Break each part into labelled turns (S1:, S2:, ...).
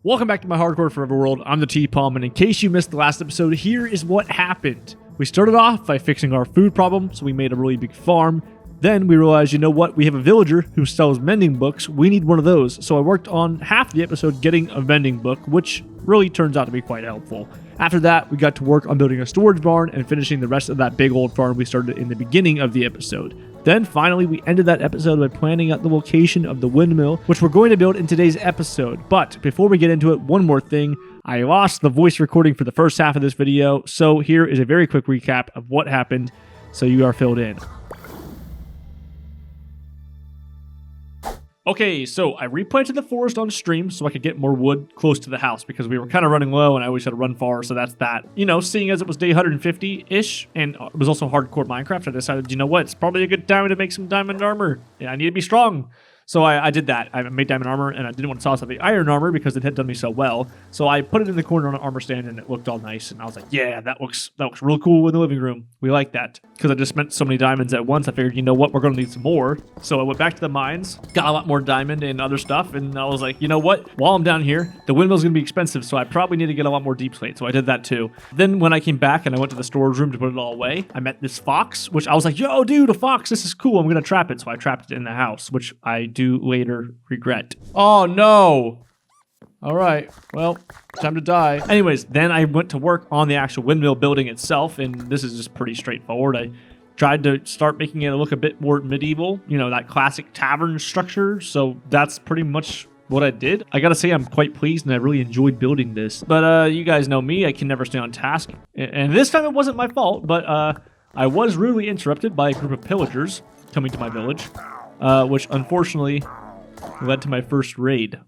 S1: Welcome back to my Hardcore Forever world. I'm the T-Palm, and in case you missed the last episode, here is what happened. We started off by fixing our food problem, so we made a really big farm. Then we realized, you know what, we have a villager who sells mending books. We need one of those. So I worked on half the episode getting a mending book, which really turns out to be quite helpful. After that, we got to work on building a storage barn and finishing the rest of that big old farm we started in the beginning of the episode. Then finally, we ended that episode by planning out the location of the windmill, which we're going to build in today's episode. But before we get into it, one more thing. I lost the voice recording for the first half of this video, so here is a very quick recap of what happened so you are filled in. Okay, so I replanted the forest on stream so I could get more wood close to the house because we were kind of running low and I always had to run far, so that's that. You know, seeing as it was day 150-ish and it was also hardcore Minecraft, I decided, you know what, it's probably a good time to make some diamond armor. Yeah, I need to be strong. So I did that. I made diamond armor, and I didn't want to toss out the iron armor because it had done me so well. So I put it in the corner on an armor stand, and it looked all nice. And I was like, yeah, that looks real cool in the living room. We like that. Because I just spent so many diamonds at once, I figured, you know what, we're going to need some more. So I went back to the mines, got a lot more diamond and other stuff, and I was like, you know what, while I'm down here, the windmill's going to be expensive, so I probably need to get a lot more deep slate. So I did that too. Then when I came back and I went to the storage room to put it all away, I met this fox, which I was like, yo, dude, a fox, this is cool. I'm going to trap it. So I trapped it in the house, which I do later regret. Oh no. All right, well, time to die. Anyways, then I went to work on the actual windmill building itself, and this is just pretty straightforward. I tried to start making it look a bit more medieval, you know, that classic tavern structure. So that's pretty much what I did. I gotta say, I'm quite pleased and I really enjoyed building this. But you guys know me, I can never stay on task. And this time it wasn't my fault, but I was rudely interrupted by a group of pillagers coming to my village, which unfortunately led to my first raid.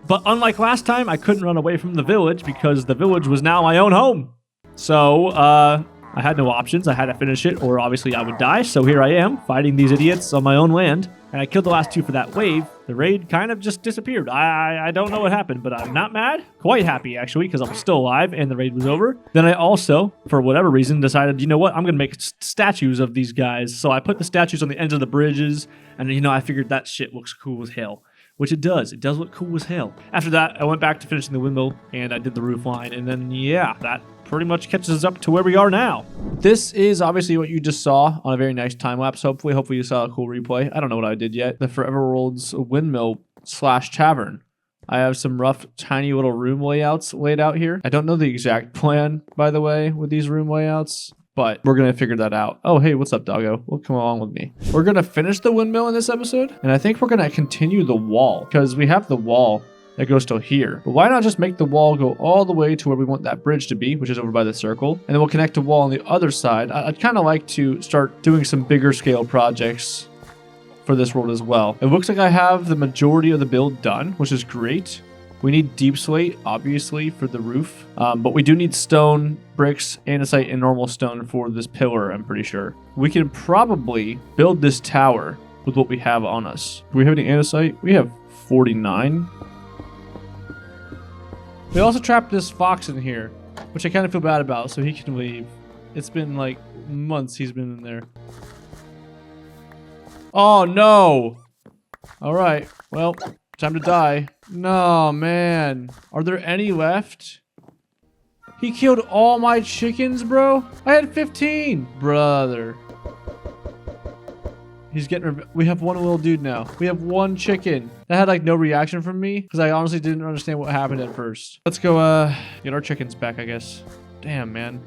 S1: But unlike last time, I couldn't run away from the village because the village was now my own home. So, I had no options. I had to finish it or obviously I would die. So here I am fighting these idiots on my own land. And I killed the last two for that wave. The raid kind of just disappeared. I don't know what happened, but I'm not mad. Quite happy, actually, because I'm still alive and the raid was over. Then I also, for whatever reason, decided, you know what? I'm going to make statues of these guys. So I put the statues on the ends of the bridges. And, you know, I figured that shit looks cool as hell. Which it does. It does look cool as hell. After that, I went back to finishing the windmill and I did the roof line. And then, yeah, that pretty much catches us up to where we are now. This is obviously what you just saw on a very nice time lapse. Hopefully you saw a cool replay. I don't know what I did yet. The Forever World's windmill / tavern. I have some rough, tiny little room layouts laid out here. I don't know the exact plan, by the way, with these room layouts, but we're going to figure that out. Oh, hey, what's up, doggo? Well, come along with me. We're going to finish the windmill in this episode, and I think we're going to continue the wall, because we have the wall that goes till here. But why not just make the wall go all the way to where we want that bridge to be, which is over by the circle, and then we'll connect a wall on the other side. I'd kind of like to start doing some bigger scale projects for this world as well. It looks like I have the majority of the build done, which is great. We need deep slate, obviously, for the roof. But we do need stone, bricks, andesite, and normal stone for this pillar, I'm pretty sure. We can probably build this tower with what we have on us. Do we have any andesite? We have 49. We also trapped this fox in here, which I kind of feel bad about, so he can leave. It's been like months he's been in there. Oh, no! All right, well, time to die. No, man. Are there any left? He killed all my chickens, bro? I had 15. Brother. He's getting... We have one little dude now. We have one chicken. That had, like, no reaction from me because I honestly didn't understand what happened at first. Let's go, get our chickens back, I guess. Damn, man.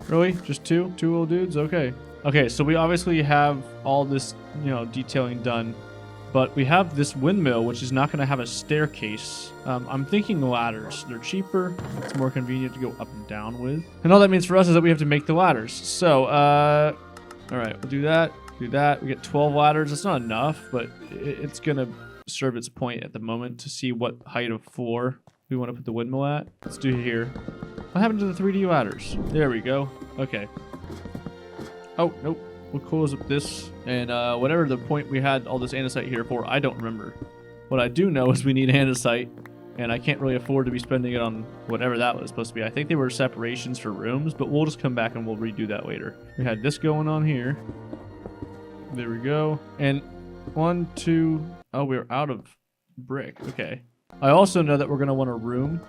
S1: Really? Just two? Two little dudes? Okay. Okay, so we obviously have all this, you know, detailing done. But we have this windmill, which is not going to have a staircase. I'm thinking ladders. They're cheaper. It's more convenient to go up and down with. And all that means for us is that we have to make the ladders. So, all right, we'll do that. Do that. We get 12 ladders. That's not enough, but it's going to serve its point at the moment to see what height of floor we want to put the windmill at. Let's do it here. What happened to the 3D ladders? There we go. Okay. Oh, nope. We'll close up this, and whatever the point we had all this andesite here for, I don't remember. What I do know is we need andesite, and I can't really afford to be spending it on whatever that was supposed to be. I think they were separations for rooms, but we'll just come back and we'll redo that later. We had this going on here. There we go. And 1, 2... Oh, we're out of brick. Okay. I also know that we're going to want a room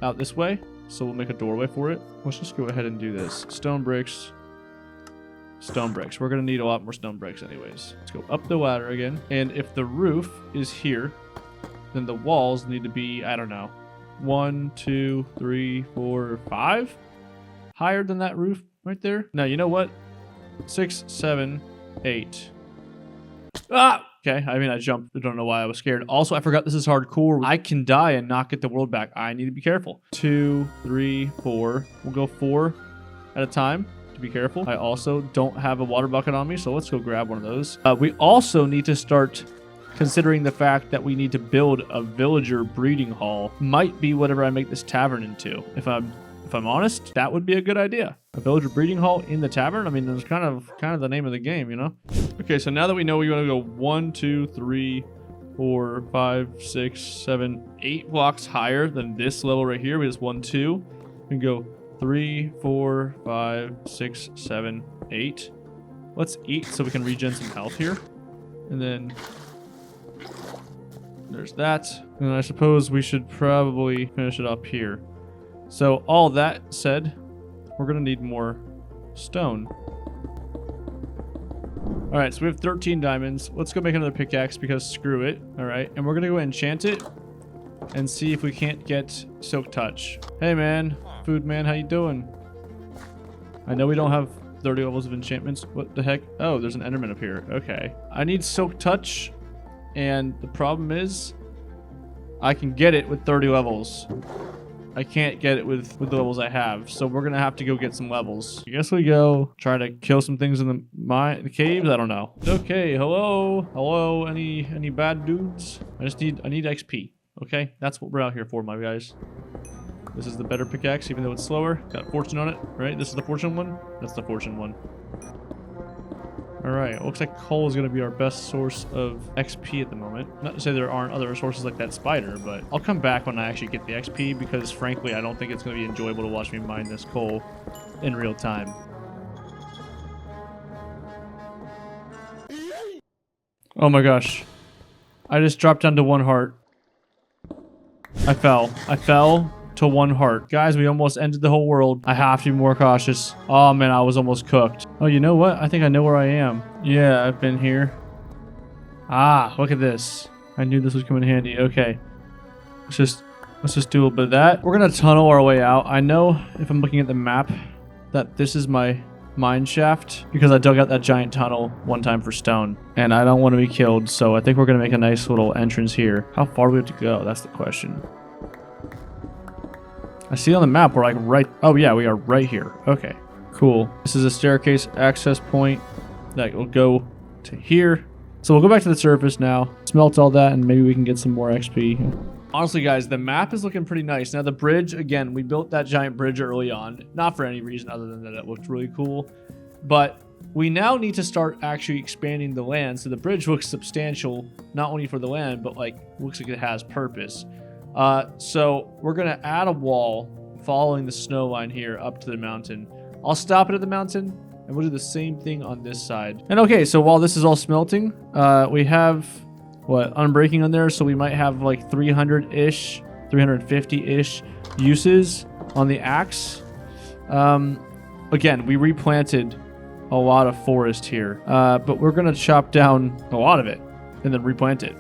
S1: out this way, so we'll make a doorway for it. Let's just go ahead and do this. Stone bricks. Stone bricks. We're going to need a lot more stone bricks anyways. Let's go up the ladder again. And if the roof is here, then the walls need to be, I don't know, 1, 2, 3, 4, 5 higher than that roof right there. Now, you know what? 6, 7, 8. Ah! Okay, I mean, I jumped. I don't know why I was scared. Also, I forgot this is hardcore. I can die and not get the world back. I need to be careful. 2, 3, 4. We'll go 4 at a time to be careful. I also don't have a water bucket on me, so let's go grab one of those. We also need to start considering the fact that we need to build a villager breeding hall. Might be whatever I make this tavern into. If I'm honest, that would be a good idea. A villager breeding hall in the tavern? I mean, that's kind of the name of the game, you know? Okay, so now that we know we want to go 1, 2, 3, 4, 5, 6, 7, 8 blocks higher than this level right here. We just 1, 2. We can go 3, 4, 5, 6, 7, 8. Let's eat so we can regen some health here. And then there's that. And I suppose we should probably finish it up here. So all that said, we're going to need more stone. All right, so we have 13 diamonds. Let's go make another pickaxe because screw it. All right, and we're going to go enchant it and see if we can't get silk touch. Hey, man. Food man, how you doing? I know we don't have 30 levels of enchantments. What the heck? Oh, there's an enderman up here. Okay. I need silk touch, and the problem is I can get it with 30 levels. I can't get it with the levels I have, so we're gonna have to go get some levels. I guess we go try to kill some things in the caves. I don't know. Okay, hello, any bad dudes? I need XP. Okay, that's what we're out here for, my guys. This is the better pickaxe, even though it's slower. Got fortune on it, right? This is the fortune one. That's the fortune one. All right, looks like coal is going to be our best source of XP at the moment. Not to say there aren't other sources like that spider, but I'll come back when I actually get the XP because, frankly, I don't think it's going to be enjoyable to watch me mine this coal in real time. Oh my gosh. I just dropped down to 1 heart. I fell to 1 heart. Guys, we almost ended the whole world. I have to be more cautious. Oh man, I was almost cooked. Oh, you know what? I think I know where I am. Yeah, I've been here. Ah, look at this. I knew this was coming in handy. Okay. Let's just do a little bit of that. We're gonna tunnel our way out. I know if I'm looking at the map that this is my mine shaft because I dug out that giant tunnel one time for stone and I don't want to be killed, so I think we're gonna make a nice little entrance here. How far do we have to go? That's the question. I see on the map we're like right... Oh yeah, we are right here. Okay, cool. This is a staircase access point that will go to here. So we'll go back to the surface now, smelt all that, and maybe we can get some more XP. Honestly, guys, the map is looking pretty nice. Now, the bridge, again, we built that giant bridge early on. Not for any reason other than that it looked really cool. But we now need to start actually expanding the land. So the bridge looks substantial, not only for the land, but like looks like it has purpose. So we're going to add a wall following the snow line here up to the mountain. I'll stop it at the mountain and we'll do the same thing on this side. And okay, so while this is all smelting, we have what, unbreaking on there. So we might have like 300-ish, 350-ish uses on the axe. Again, we replanted a lot of forest here, but we're going to chop down a lot of it and then replant it.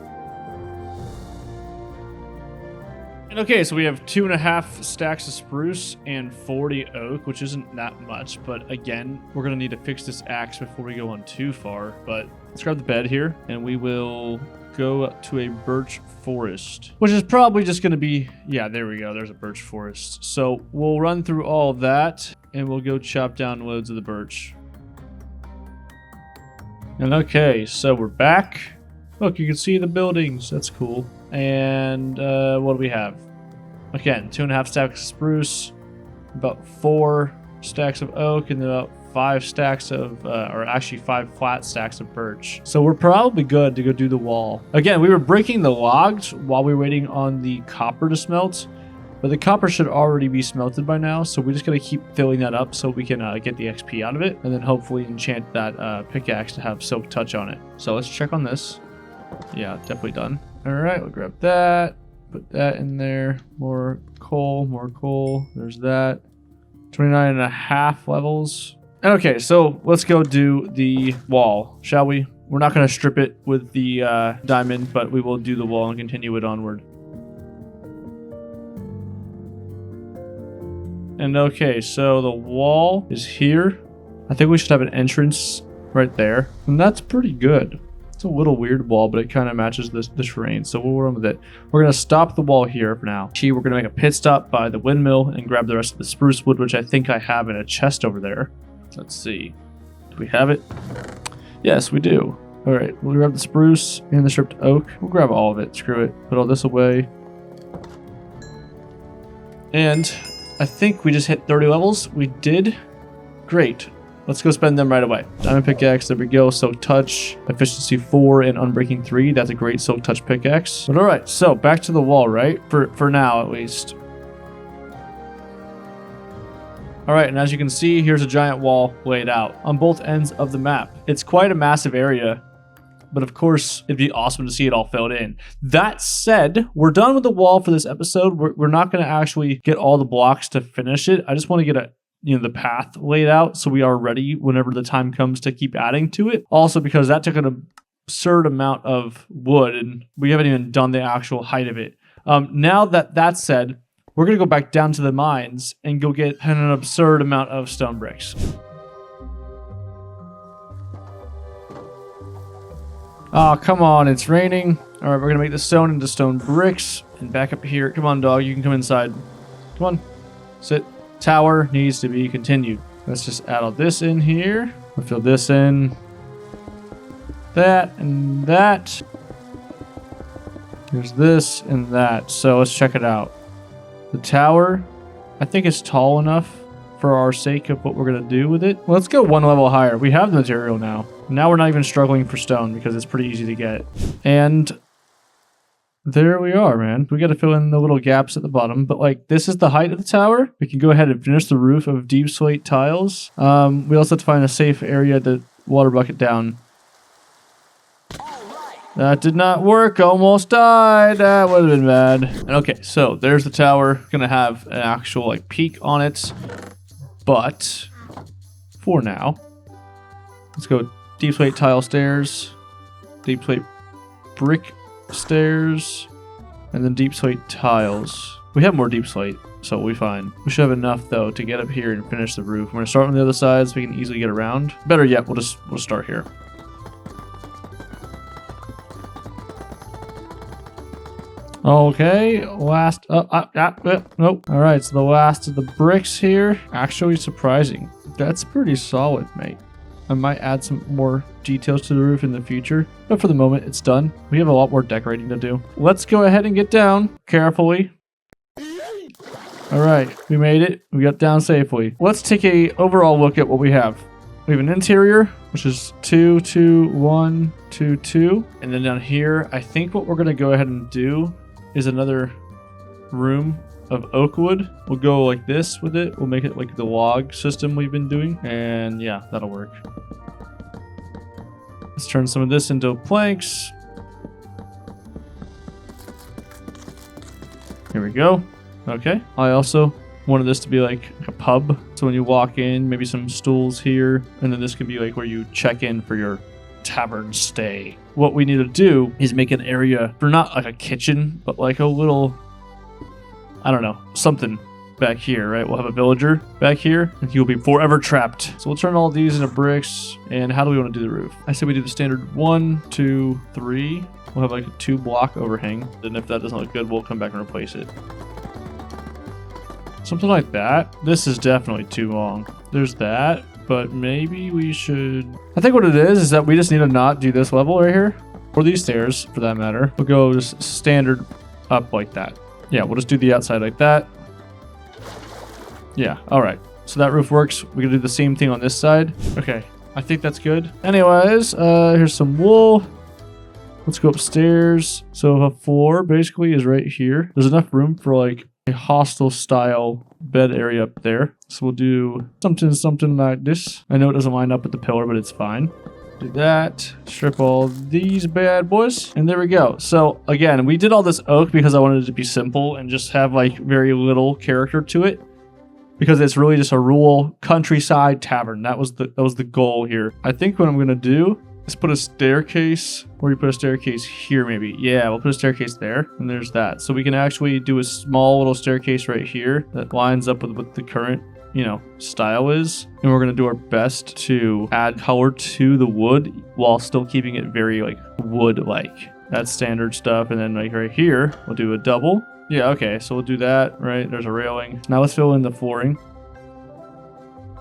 S1: Okay, so we have 2.5 stacks of spruce and 40 oak, which isn't that much, but again, we're gonna need to fix this axe before we go on too far. But let's grab the bed here, and we will go to a birch forest, which is probably just gonna be, yeah, there we go, there's a birch forest. So we'll run through all of that, and we'll go chop down loads of the birch. And okay, so we're back. Look, you can see the buildings, that's cool. And what do we have? Again, 2.5 stacks of spruce, about 4 stacks of oak, and about 5 stacks of, or actually 5 flat stacks of birch. So we're probably good to go do the wall. Again, we were breaking the logs while we were waiting on the copper to smelt, but the copper should already be smelted by now. So we're just gonna keep filling that up so we can get the XP out of it, and then hopefully enchant that pickaxe to have silk touch on it. So let's check on this. Yeah, definitely done. All right, we'll grab that. Put that in there. More coal, more coal. There's that. 29.5 levels. Okay, so let's go do the wall, shall we? We're not going to strip it with the diamond, but we will do the wall and continue it onward. And okay, so the wall is here. I think we should have an entrance right there. And that's pretty good. It's a little weird wall, but it kind of matches the terrain, so we'll run with it. We're going to stop the wall here for now. We're going to make a pit stop by the windmill and grab the rest of the spruce wood, which I think I have in a chest over there. Let's see. Do we have it? Yes, we do. All right, we'll grab the spruce and the stripped oak. We'll grab all of it. Screw it. Put all this away. And I think we just hit 30 levels. We did. Great. Let's go spend them right away. Diamond pickaxe, there we go. Soak touch, efficiency 4 and unbreaking 3. That's a great soak touch pickaxe. But all right, so back to the wall, right? For now, at least. All right, and as you can see, here's a giant wall laid out on both ends of the map. It's quite a massive area, but of course, it'd be awesome to see it all filled in. That said, we're done with the wall for this episode. We're not going to actually get all the blocks to finish it. I just want to get the path laid out so we are ready whenever the time comes to keep adding to it. Also, because that took an absurd amount of wood, and we haven't even done the actual height of it. Now that's said, we're going to go back down to the mines and go get an absurd amount of stone bricks. Oh, come on, it's raining. All right, we're going to make the stone into stone bricks. And back up here. Come on, dog, you can come inside. Come on, sit. Tower needs to be continued. Let's just add all this in here. We'll fill this in. That and that. There's this and that. So let's check it out. The tower, I think, is tall enough for our sake of what we're going to do with it. Well, let's go one level higher. We have the material now. Now we're not even struggling for stone because it's pretty easy to get. And there we are, man. We got to fill in the little gaps at the bottom, but like this is the height of the tower. We can go ahead and finish the roof of deep slate tiles. We also have to find a safe area to water bucket down. That did not work. Almost died. That would have been bad. Okay, so there's the tower. Gonna have an actual like peak on it, but for now, let's go deep slate tile stairs, deep slate brick stairs, and then deep slate tiles. We have more deep slate, so we'll be fine. We should have enough though to get up here and finish the roof. We're gonna start on the other side so we can easily get around. Better yet, we'll start here. Okay, last nope. All right, so the last of the bricks here. Actually surprising. That's pretty solid, mate. I might add some more details to the roof in the future, but for the moment, it's done. We have a lot more decorating to do. Let's go ahead and get down carefully. All right, we made it. We got down safely. Let's take a overall look at what we have. We have an interior, which is 2, 2, 1, 2, 2. And then down here, I think what we're going to go ahead and do is another room of oak wood. We'll go like this with it. We'll make it like the log system we've been doing. And yeah, that'll work. Let's turn some of this into planks. Here we go. Okay. I also wanted this to be like a pub. So when you walk in, maybe some stools here. And then this can be like where you check in for your tavern stay. What we need to do is make an area for not like a kitchen, but like a little, I don't know, something back here, right? We'll have a villager back here and he'll be forever trapped. So we'll turn all these into bricks. And how do we want to do the roof? I say we do the standard 1, 2, 3. We'll have like a 2-block overhang. And if that doesn't look good, we'll come back and replace it. Something like that. This is definitely too long. There's that. But maybe we should... I think what it is that we just need to not do this level right here. Or these stairs, for that matter. We'll go just standard up like that. Yeah, we'll just do the outside like that. Yeah, alright. So that roof works. We're going to do the same thing on this side. Okay, I think that's good. Anyways, here's some wool. Let's go upstairs. So a floor basically is right here. There's enough room for like a hostel style bed area up there. So we'll do something like this. I know it doesn't line up with the pillar, but it's fine. Do that. Strip all these bad boys. And there we go. So again, we did all this oak because I wanted it to be simple and just have like very little character to it. Because it's really just a rural countryside tavern. That was the goal here. I think what I'm gonna do is put a staircase, or you put a staircase here maybe. Yeah, we'll put a staircase there, and there's that. So we can actually do a small little staircase right here that lines up with what the current, you know, style is. And we're gonna do our best to add color to the wood while still keeping it very like wood-like. That's standard stuff. And then like right here, we'll do a double. Yeah, okay, so we'll do that, right? There's a railing. Now let's fill in the flooring.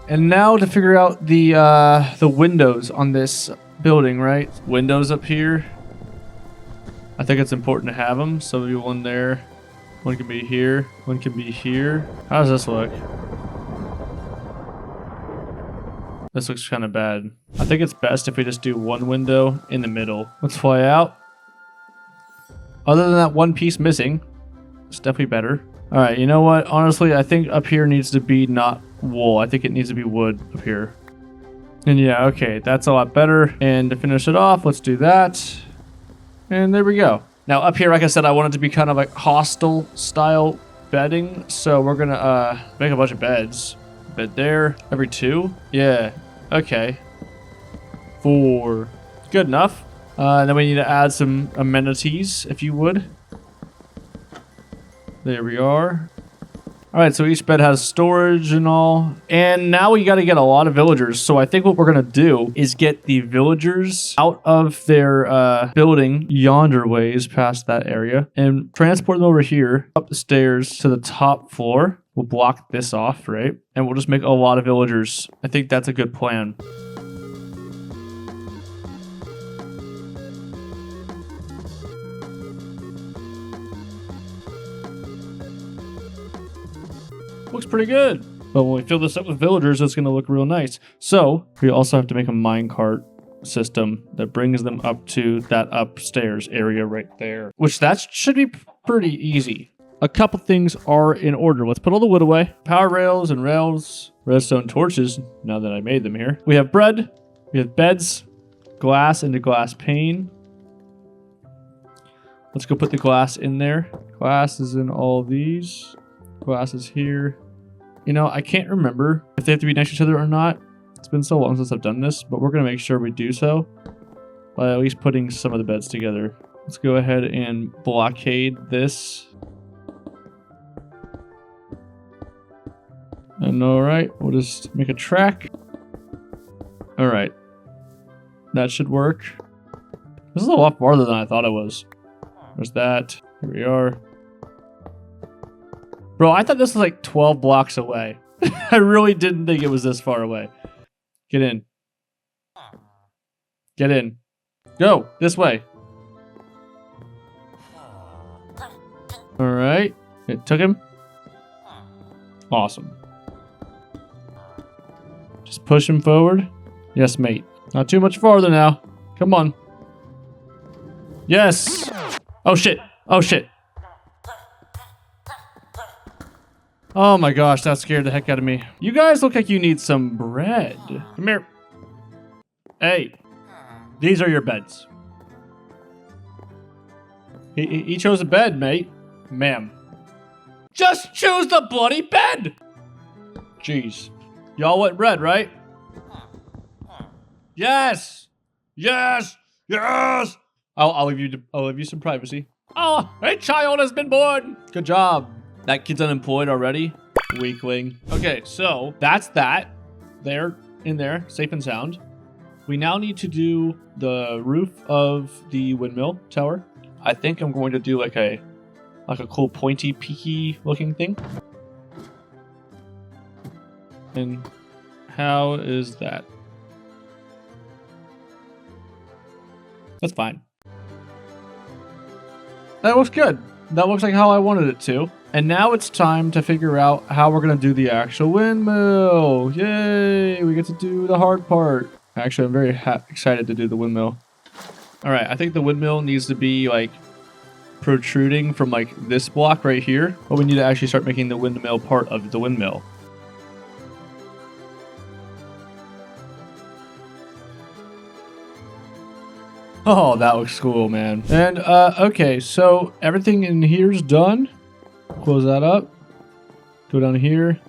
S1: And now to figure out the windows on this building, right? Windows up here. I think it's important to have them. So maybe one there. One can be here. One can be here. How does this look? This looks kind of bad. I think it's best if we just do one window in the middle. Let's fly out. Other than that one piece missing, it's definitely better. All right, you know what? Honestly, I think up here needs to be not wool. I think it needs to be wood up here. And yeah, okay, that's a lot better. And to finish it off, let's do that. And there we go. Now up here, like I said, I want it to be kind of like hostel style bedding. So we're gonna make a bunch of beds. Bed there, every 2. Yeah, okay. 4, good enough. And then we need to add some amenities, if you would. There we are. All right, so each bed has storage and all. And now we got to get a lot of villagers. So I think what we're going to do is get the villagers out of their building yonder ways past that area and transport them over here up the stairs to the top floor. We'll block this off, right? And we'll just make a lot of villagers. I think that's a good plan. Looks pretty good. But when we fill this up with villagers, it's going to look real nice. So we also have to make a minecart system that brings them up to that upstairs area right there, which that should be pretty easy. A couple things are in order. Let's put all the wood away. Power rails and rails, redstone torches, now that I made them here. We have bread, we have beds, glass into glass pane. Let's go put the glass in there. Glass is in all these. Glass is here. You know, I can't remember if they have to be next to each other or not. It's been so long since I've done this, but we're going to make sure we do so by at least putting some of the beds together. Let's go ahead and blockade this. And all right, we'll just make a track. All right, that should work. This is a lot farther than I thought it was. There's that. Here we are. Bro, I thought this was like 12 blocks away. I really didn't think it was this far away. Get in. Get in. Go, this way. All right, it took him. Awesome. Just push him forward. Yes, mate. Not too much farther now. Come on. Yes. Oh, shit. Oh, shit. Oh my gosh, that scared the heck out of me. You guys look like you need some bread. Come here. Hey, these are your beds. He chose a bed, mate. Ma'am. Just choose the bloody bed! Jeez. Y'all want bread, right? Yes! Yes! Yes! I'll leave you some privacy. Oh, a child has been born! Good job. That kid's unemployed already. Weakling. Okay, so that's that. They're in there, safe and sound. We now need to do the roof of the windmill tower. I think I'm going to do like a cool pointy, peaky looking thing. And how is that? That's fine. That looks good. That looks like how I wanted it to. And now it's time to figure out how we're going to do the actual windmill. Yay! We get to do the hard part. Actually, I'm very excited to do the windmill. All right, I think the windmill needs to be like protruding from like this block right here. But we need to actually start making the windmill part of the windmill. Oh, that looks cool, man. And, okay, so everything in here's done. Close that up. Go down here.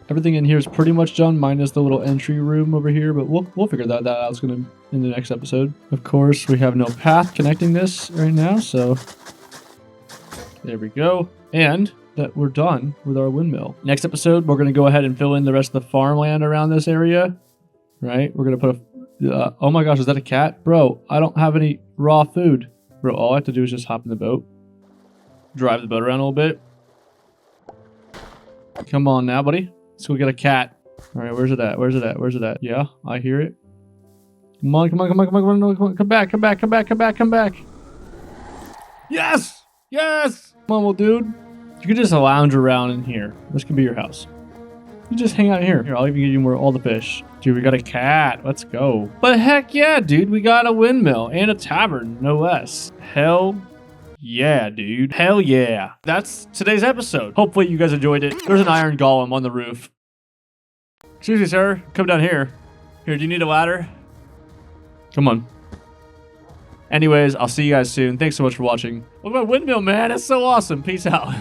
S1: Everything in here is pretty much done, minus the little entry room over here, but we'll figure that out in the next episode. Of course, we have no path connecting this right now, so there we go. And that we're done with our windmill. Next episode, we're going to go ahead and fill in the rest of the farmland around this area. Right? We're going to put a... oh my gosh, is that a cat? Bro, I don't have any raw food. Bro, all I have to do is just hop in the boat. Drive the boat around a little bit. Come on now, buddy. Let's go get a cat. All right, where's it at? Where's it at? Where's it at? Yeah, I hear it. Come on, come on, come on, come on, come on, come on. Come back, come back, come back, come back, come back. Yes! Yes! Come on, little dude. You can just lounge around in here. This could be your house. You just hang out here. Here, I'll even give you all the fish. Dude, we got a cat. Let's go. But heck yeah, dude. We got a windmill and a tavern, no less. Hell yeah, dude. Hell yeah. That's today's episode. Hopefully you guys enjoyed it. There's an iron golem on the roof. Excuse me, sir. Come down here. Here, do you need a ladder? Come on. Anyways, I'll see you guys soon. Thanks so much for watching. Look at my windmill, man. It's so awesome. Peace out.